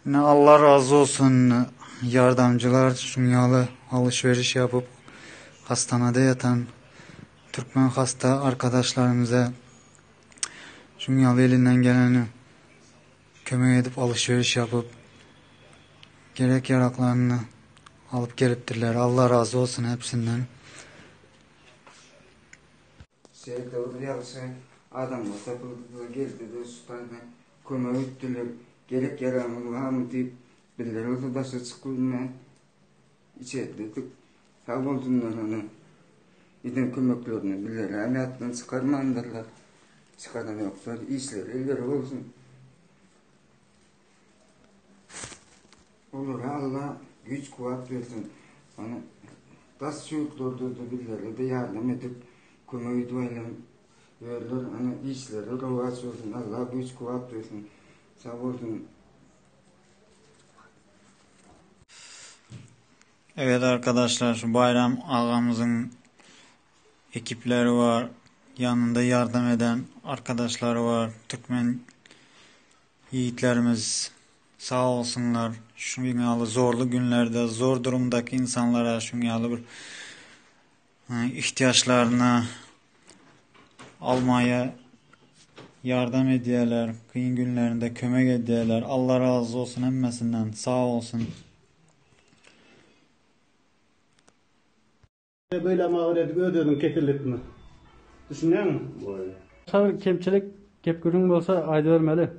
Ne Allah razı olsun yardımcılar dünyalı alışveriş yapıp hastanede yatan Türkmen hasta arkadaşlarımıza dünyalı elinden geleni kömek edip alışveriş yapıp gerek yaraklarını alıp geliptirler. Allah razı olsun hepsinden. Şeyde yağışı adamlar tapıldı geldi de sultanı kömeği üttüler. Gerek yaramı var mı deyip birileri oldu da çıkılma içerledik. Sağ olsunlar ona. Giden kömeklerini birileri ameliyattan çıkarmandılar. Çıkaran yoklar. İşleri elleri olsun. Olur Allah güç kuvvet versin. Hani tas çocuklardı birileri de yardım edip kömeği duayla verirler. Hani işleri ravaç olsun. Allah güç kuvvet versin. Sağ olsun. Evet arkadaşlar, şu Bayram ağamızın ekipleri var. Yanında yardım eden arkadaşları var. Türkmen yiğitlerimiz sağ olsunlar. Şu dünyalı zorlu günlerde zor durumdaki insanlara şu dünyalı bir ihtiyaçlarını almaya yardım ediyorlar. Kıyın günlerinde kömek ediyorlar. Allah razı olsun emmesinden. Sağ olsun. Böyle mağdur ödedin ketirlikni. Düşünüyor musun? Sabır kemçilik gep görün bolsa ayda vermeli.